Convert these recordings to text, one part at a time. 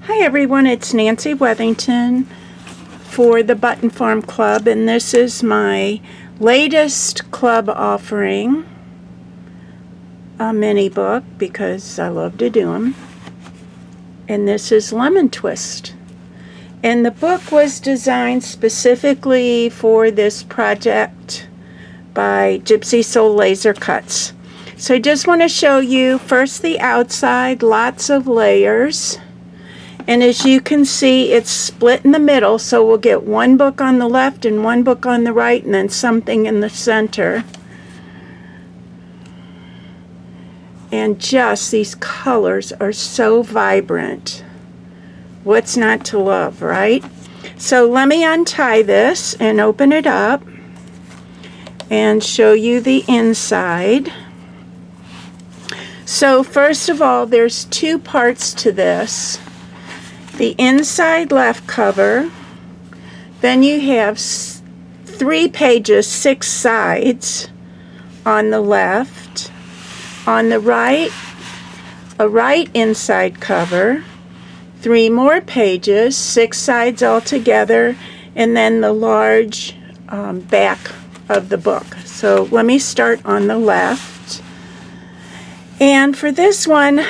Hi everyone, it's Nancy Wethington for the Button Farm Club, and this is my latest club offering, a mini book because I love to do them. And this is Lemon Twist. And the book was designed specifically for this project by Gypsy Soul Laser Cuts. So I just want to show you first the outside, lots of layers. And as you can see, it's split in the middle, so we'll get one book on the left and one book on the right, and then something in the center. And just these colors are so vibrant. What's not to love, right? So let me untie this and open it up and show you the inside. So first of all, there's two parts to this. The inside left cover, then you have 3 pages, 6 sides on the left. On the right, a right inside cover, 3 more pages, 6 sides altogether, and then the large back of the book. So let me start on the left. And for this one,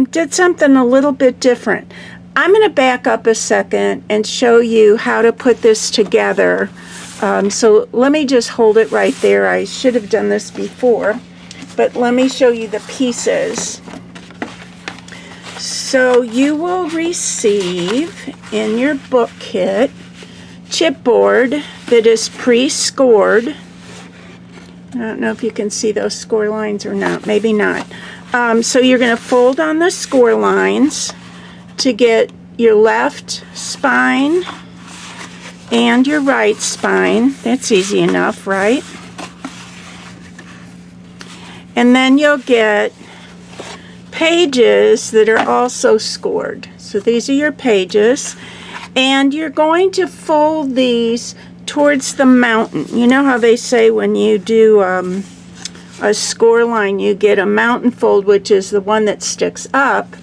did something a little bit different. I'm going to back up a second and show you how to put this together. So let me just hold it right there. I should have done this before, but let me show you the pieces. So you will receive in your book kit chipboard that is pre-scored. I don't know if you can see those score lines or not. Maybe not. So you're going to fold on the score lines to get your left spine and your right spine. That's easy enough, right? And then you'll get pages that are also scored. So these are your pages, and you're going to fold these towards the mountain. You know how they say when you do a score line, you get a mountain fold, which is the one that sticks up,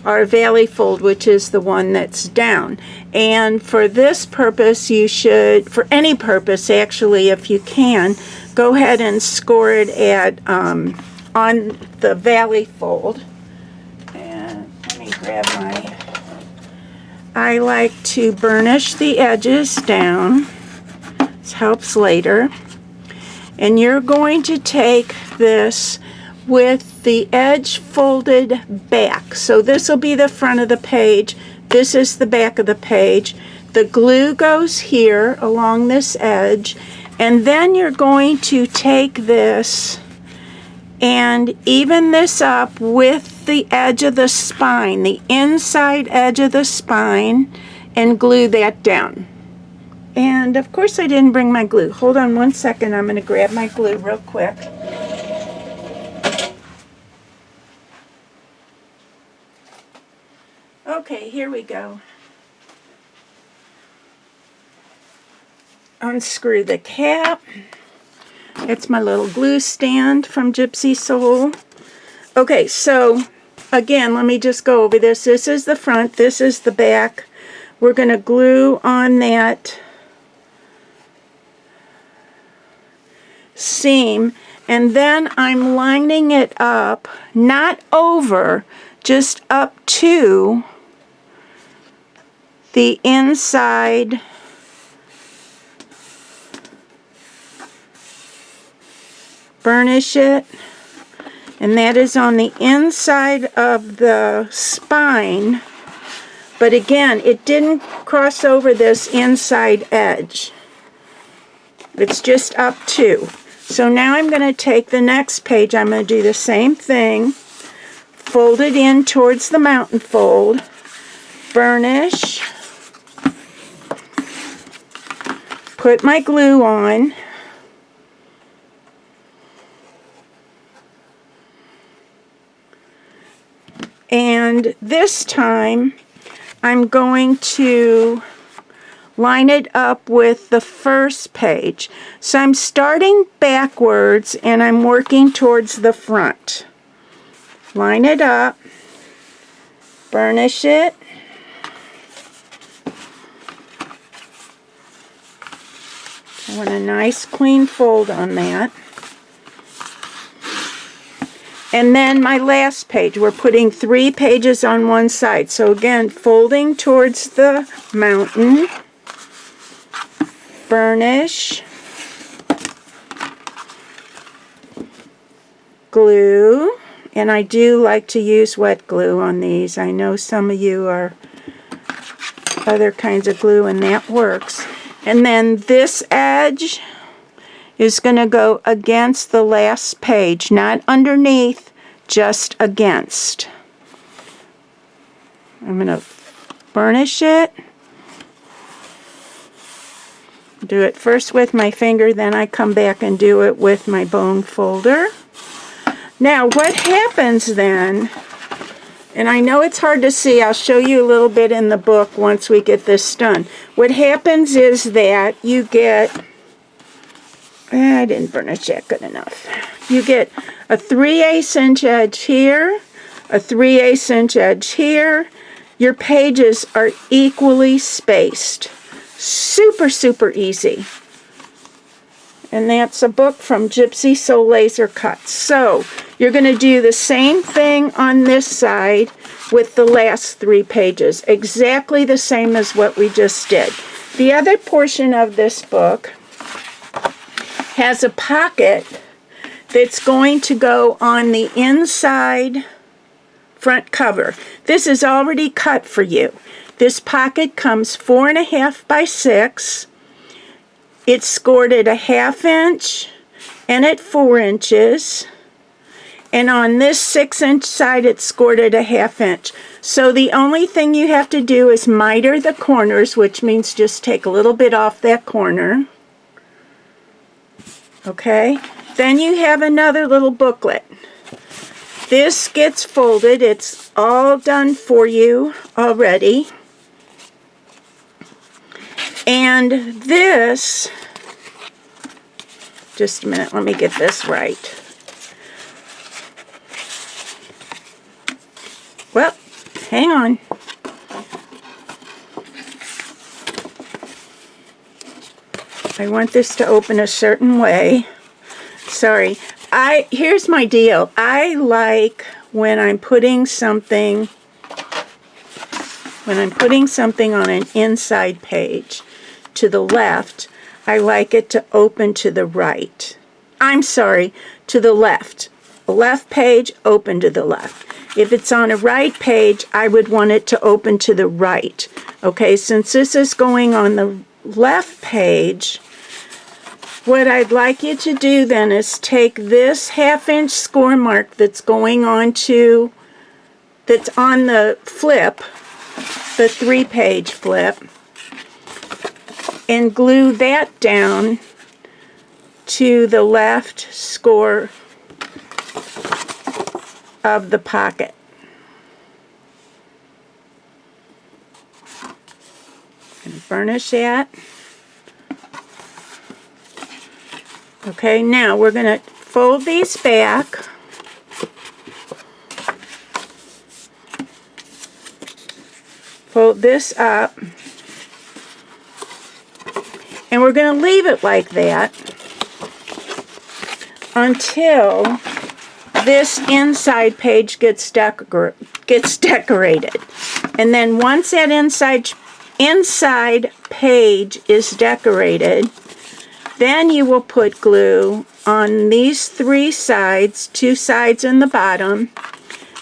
or a valley fold, which is the one that's down. And for this purpose, you should, for any purpose actually, if you can, go ahead and score it at on the valley fold. And let me grab my, I like to burnish the edges down. This helps later. And you're going to take this with the edge folded back. So this will be the front of the page. This is the back of the page. The glue goes here along this edge, and then you're going to take this and even this up with the edge of the spine, the inside edge of the spine, and glue that down. And of course I didn't bring my glue. Hold on one second, I'm going to grab my glue real quick. Okay, here we go. Unscrew the cap. It's my little glue stand from Gypsy Soul. Okay, so again, let me just go over this. This is the front, this is the back. We're going to glue on that seam, and then I'm lining it up, not over, just up to the inside burnish it, and that is on the inside of the spine, but again, it didn't cross over this inside edge. It's just up to. So now I'm going to take the next page. I'm going to do the same thing, fold it in towards the mountain fold, burnish, put my glue on, and this time I'm going to line it up with the first page. So I'm starting backwards and I'm working towards the front. Line it up, burnish it, I want a nice clean fold on that. And then my last page, we're putting 3 pages on one side. So again, folding towards the mountain, burnish, glue, and I do like to use wet glue on these. I know some of you are other kinds of glue, and that works. And then this edge is going to go against the last page, not underneath, just against. I'm going to burnish it. Do it first with my finger, then I come back and do it with my bone folder. Now what happens then, and I know it's hard to see, I'll show you a little bit in the book once we get this done. What happens is that you get, I didn't burnish that good enough. You get a 3/8 inch edge here, a 3/8 inch edge here. Your pages are equally spaced. Super, super easy. And that's a book from Gypsy Soul Laser Cuts. So you're going to do the same thing on this side with the last 3 pages. Exactly the same as what we just did. The other portion of this book has a pocket that's going to go on the inside front cover. This is already cut for you. This pocket comes 4.5 by 6. It's scored at 1/2 inch and at 4 inches. And on this 6-inch side, it's scored at 1/2 inch. So the only thing you have to do is miter the corners, which means just take a little bit off that corner. Okay? Then you have another little booklet. This gets folded. It's all done for you already. And this, just a minute, let me get this right. Well, hang on. I want this to open a certain way. Sorry. Here's my deal. I like when I'm putting something on an inside page to the left, I like it to open to the right. I'm sorry, to the left. A left page, open to the left. If it's on a right page, I would want it to open to the right. Okay, since this is going on the left page, what I'd like you to do then is take this 1/2 inch score mark that's going on to, that's on the flip, the 3-page flip, and glue that down to the left score of the pocket. And burnish that. Okay, now we're going to fold these back. Fold this up. And we're going to leave it like that until this inside page gets decorated. And then once that inside page is decorated, then you will put glue on these 3 sides, 2 sides and the bottom.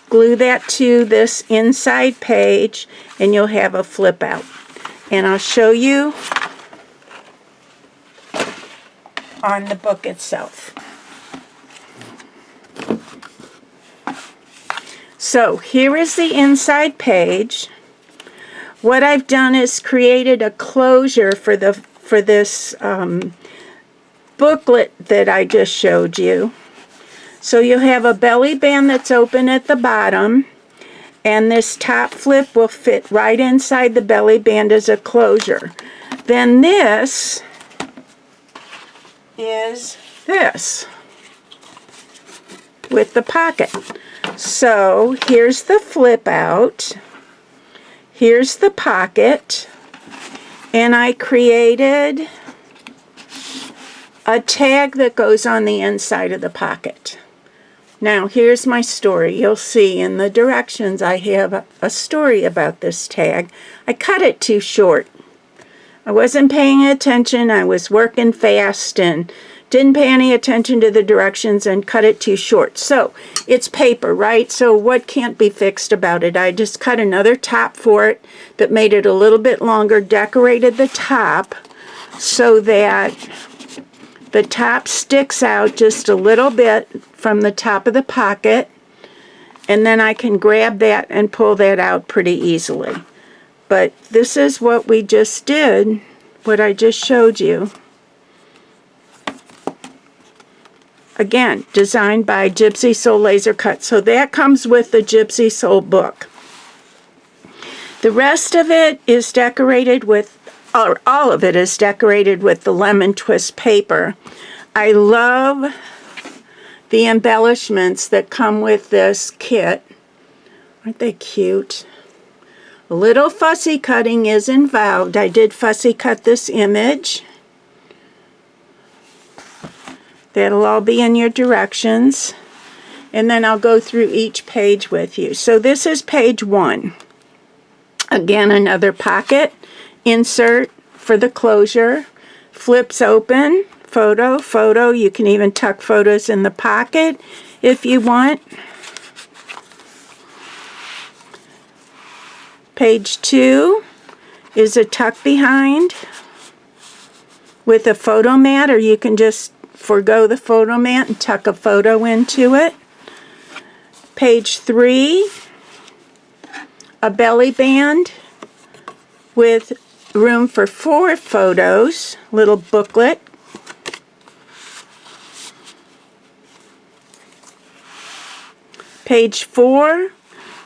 Glue that to this inside page, and you'll have a flip out. And I'll show you on the book itself. So here is the inside page. What I've done is created a closure for this booklet that I just showed you. So you'll have a belly band that's open at the bottom, and this top flip will fit right inside the belly band as a closure. Then this is this with the pocket. So here's the flip out, here's the pocket, and I created a tag that goes on the inside of the pocket. Now, here's my story. You'll see in the directions I have a story about this tag. I cut it too short. I wasn't paying attention. I was working fast and didn't pay any attention to the directions and cut it too short. So, it's paper, right? So, what can't be fixed about it? I just cut another top for it that made it a little bit longer, decorated the top so that the top sticks out just a little bit from the top of the pocket, and then I can grab that and pull that out pretty easily. But this is what we just did, what I just showed you. Again, designed by Gypsy Soul Laser Cuts. So that comes with the Gypsy Soul book. The rest of it is decorated with, or all of it is decorated with the lemon twist paper. I love the embellishments that come with this kit. Aren't they cute? A little fussy cutting is involved. I did fussy cut this image. That'll all be in your directions. And then I'll go through each page with you. So this is page 1. Again, another pocket. Insert for the closure. Flips open. Photo, photo. You can even tuck photos in the pocket if you want. Page 2 is a tuck behind with a photo mat, or you can just forgo the photo mat and tuck a photo into it. Page 3, a belly band with room for 4 photos, little booklet. Page 4,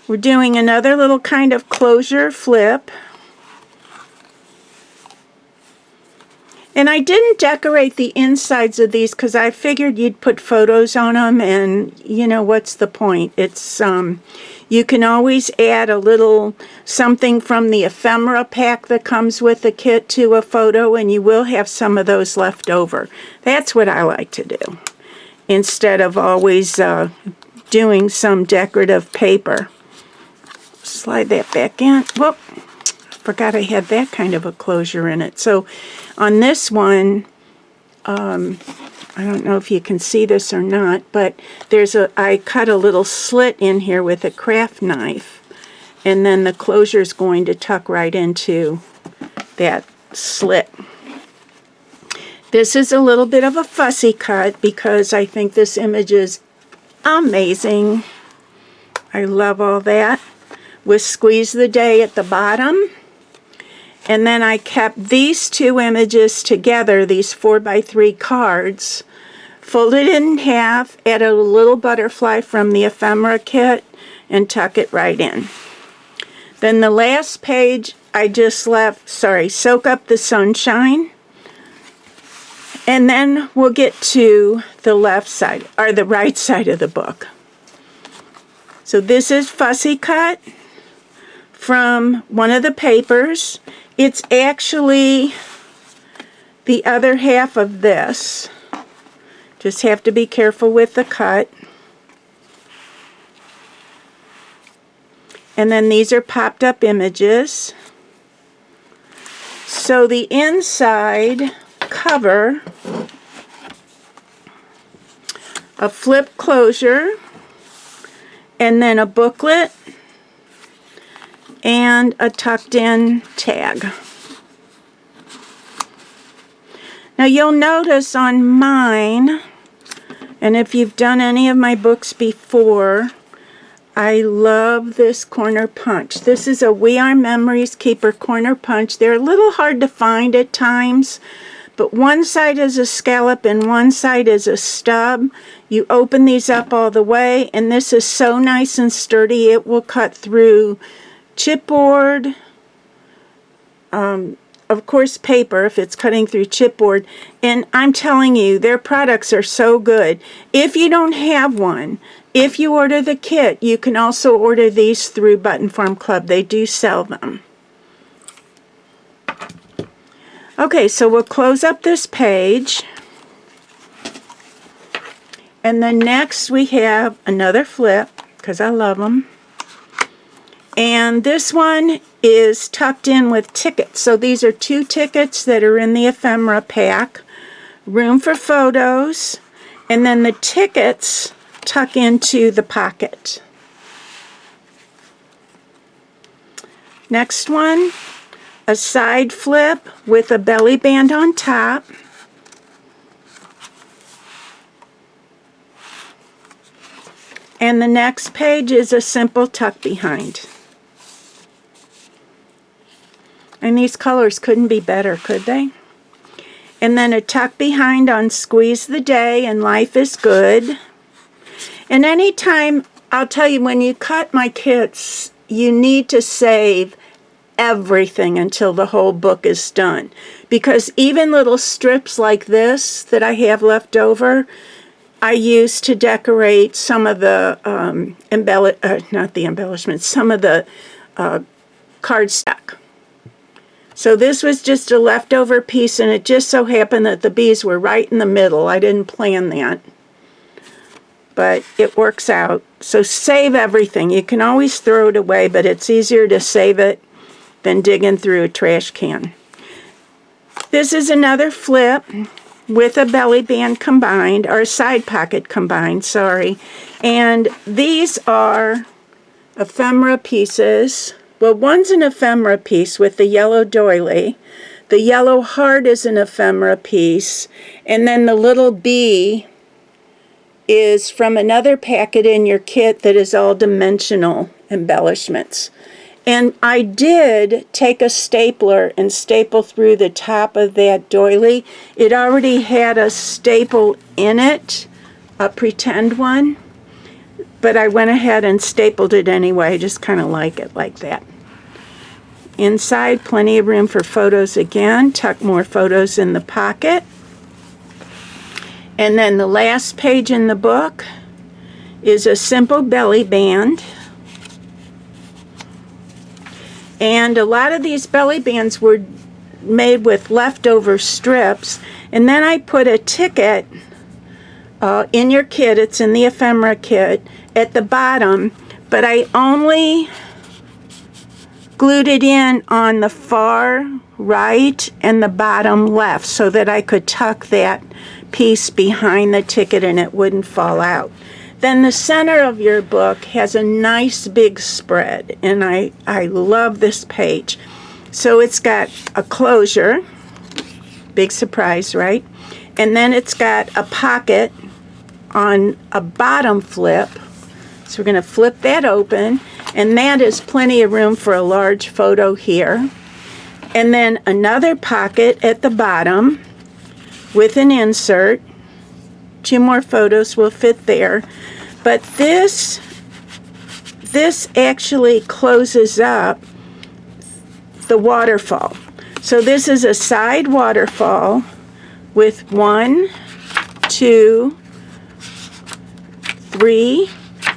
we're doing another little kind of closure flip. And I didn't decorate the insides of these because I figured you'd put photos on them, and you know, what's the point? It's you can always add a little something from the ephemera pack that comes with the kit to a photo, and you will have some of those left over. That's what I like to do, instead of always doing some decorative paper. Slide that back in. Whoop. Forgot I had that kind of a closure in it. So on this one, I don't know if you can see this or not, but I cut a little slit in here with a craft knife, and then the closure is going to tuck right into that slit. This is a little bit of a fussy cut because I think this image is amazing. I love all that. With Squeeze the Day at the bottom. And then I kept these 2 images together, these 4x3 cards, folded it in half, added a little butterfly from the ephemera kit, and tuck it right in. Then the last page I just left, Soak Up the Sunshine. And then we'll get to the left side, or the right side of the book. So this is fussy cut from one of the papers. It's actually the other half of this. Just have to be careful with the cut. And then these are popped up images. So the inside cover, a flip closure, and then a booklet, and a tucked in tag. Now you'll notice on mine, and if you've done any of my books before, I love this corner punch. This is a We Are Memories Keeper corner punch. They're a little hard to find at times, but one side is a scallop and one side is a stub. You open these up all the way, and this is so nice and sturdy. It will cut through chipboard, of course paper if it's cutting through chipboard, and I'm telling you, their products are so good. If you don't have one, if you order the kit, you can also order these through Button Farm Club. They do sell them. Okay, so we'll close up this page. And then next we have another flip, because I love them. And this one is tucked in with tickets. So these are 2 tickets that are in the ephemera pack. Room for photos. And then the tickets tuck into the pocket. Next one, a side flip with a belly band on top. And the next page is a simple tuck behind. And these colors couldn't be better, could they? And then a tuck behind on Squeeze the Day and Life is Good. And anytime, I'll tell you, when you cut my kits, you need to save everything until the whole book is done. Because even little strips like this that I have left over, I use to decorate some of the not the embellishments, some of the cardstock. So this was just a leftover piece, and it just so happened that the bees were right in the middle. I didn't plan that, but it works out. So save everything. You can always throw it away, but it's easier to save it than digging through a trash can. This is another flip with a belly band combined, or a side pocket combined, sorry. And these are ephemera pieces. Well, one's an ephemera piece with the yellow doily. The yellow heart is an ephemera piece. And then the little bee is from another packet in your kit that is all dimensional embellishments. And I did take a stapler and staple through the top of that doily. It already had a staple in it, a pretend one, but I went ahead and stapled it anyway. I just kind of like it like that. Inside, plenty of room for photos again. Tuck more photos in the pocket. And then the last page in the book is a simple belly band. And a lot of these belly bands were made with leftover strips. And then I put a ticket in your kit. It's in the ephemera kit at the bottom. But I only glued it in on the far right and the bottom left so that I could tuck that piece behind the ticket and it wouldn't fall out. Then the center of your book has a nice big spread, and I love this page. So it's got a closure, big surprise, right? And then it's got a pocket on a bottom flip. So we're going to flip that open, and that is plenty of room for a large photo here. And then another pocket at the bottom with an insert. 2 more photos will fit there. But this actually closes up the waterfall. So this is a side waterfall with 1, 2, 3,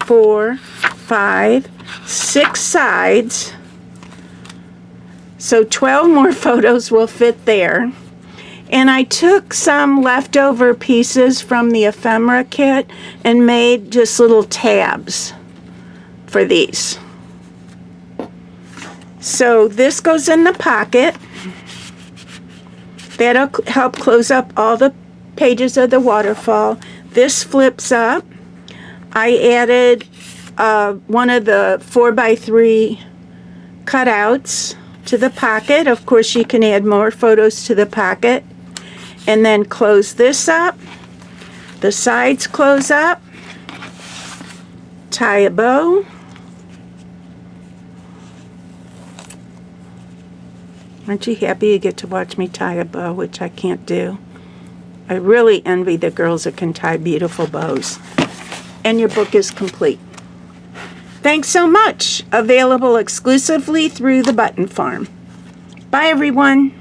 4, 5, 6 sides. So 12 more photos will fit there. And I took some leftover pieces from the ephemera kit and made just little tabs for these. So this goes in the pocket. That'll help close up all the pages of the waterfall. This flips up. I added one of the 4x3 cutouts to the pocket. Of course, you can add more photos to the pocket. And then close this up. The sides close up. Tie a bow. Aren't you happy you get to watch me tie a bow, which I can't do? I really envy the girls that can tie beautiful bows. And your book is complete. Thanks so much. Available exclusively through the Button Farm. Bye, everyone.